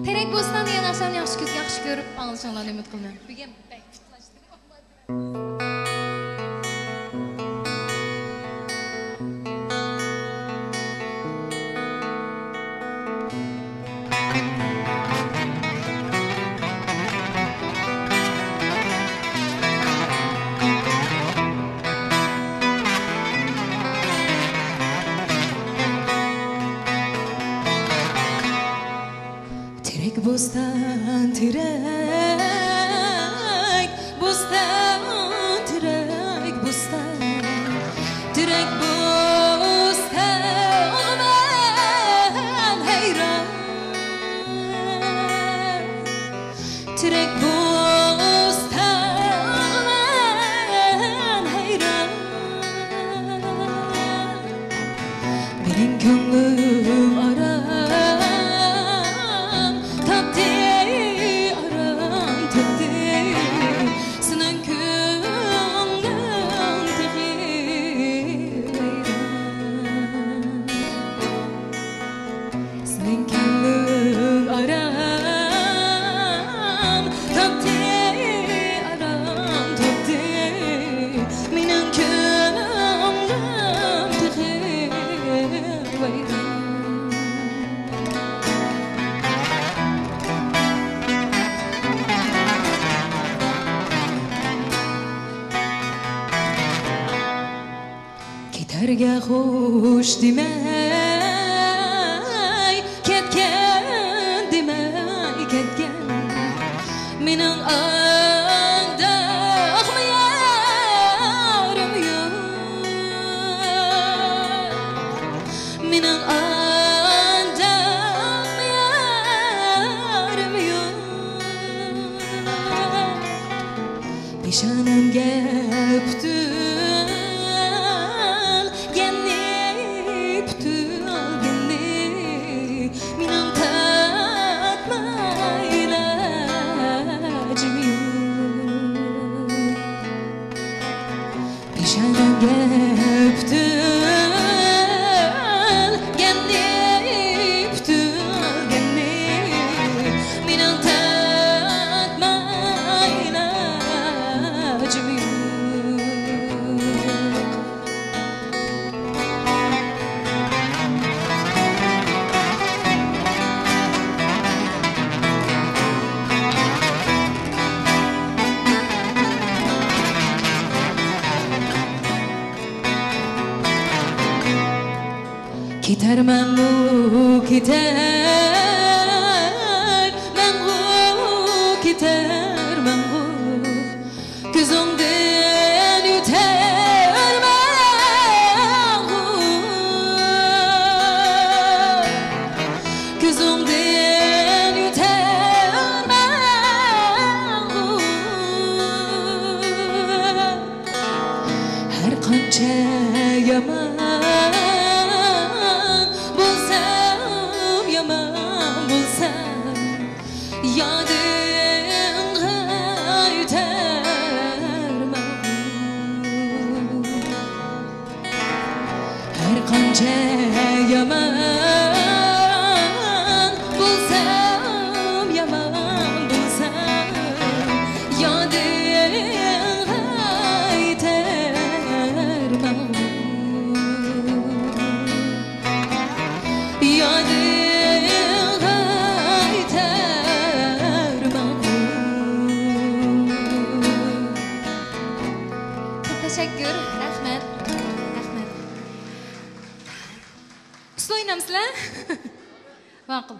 Terek Bostan degan narsani yaxshi ko'rib anglashinglarni umid qilaman. Terek bostan terek bostan terek bostan terek bostan ben hayran terek bostan ben hayran benim gönlüm aram Gitarga hoş demey ketken demey ketken mening andaqmi yarim yo'q mening andaqmi yarim yo'q peshonamga putur Gitar men bu gitar men bu gitar men bu gözümden üter men bu gözümden üter men bu her qancha yaman yaman bulsam yaman bulsam yoding qaytarman yoding qaytarman. Çok teşekkür, rahmet. Usta oynamsizlar? Ma'qul.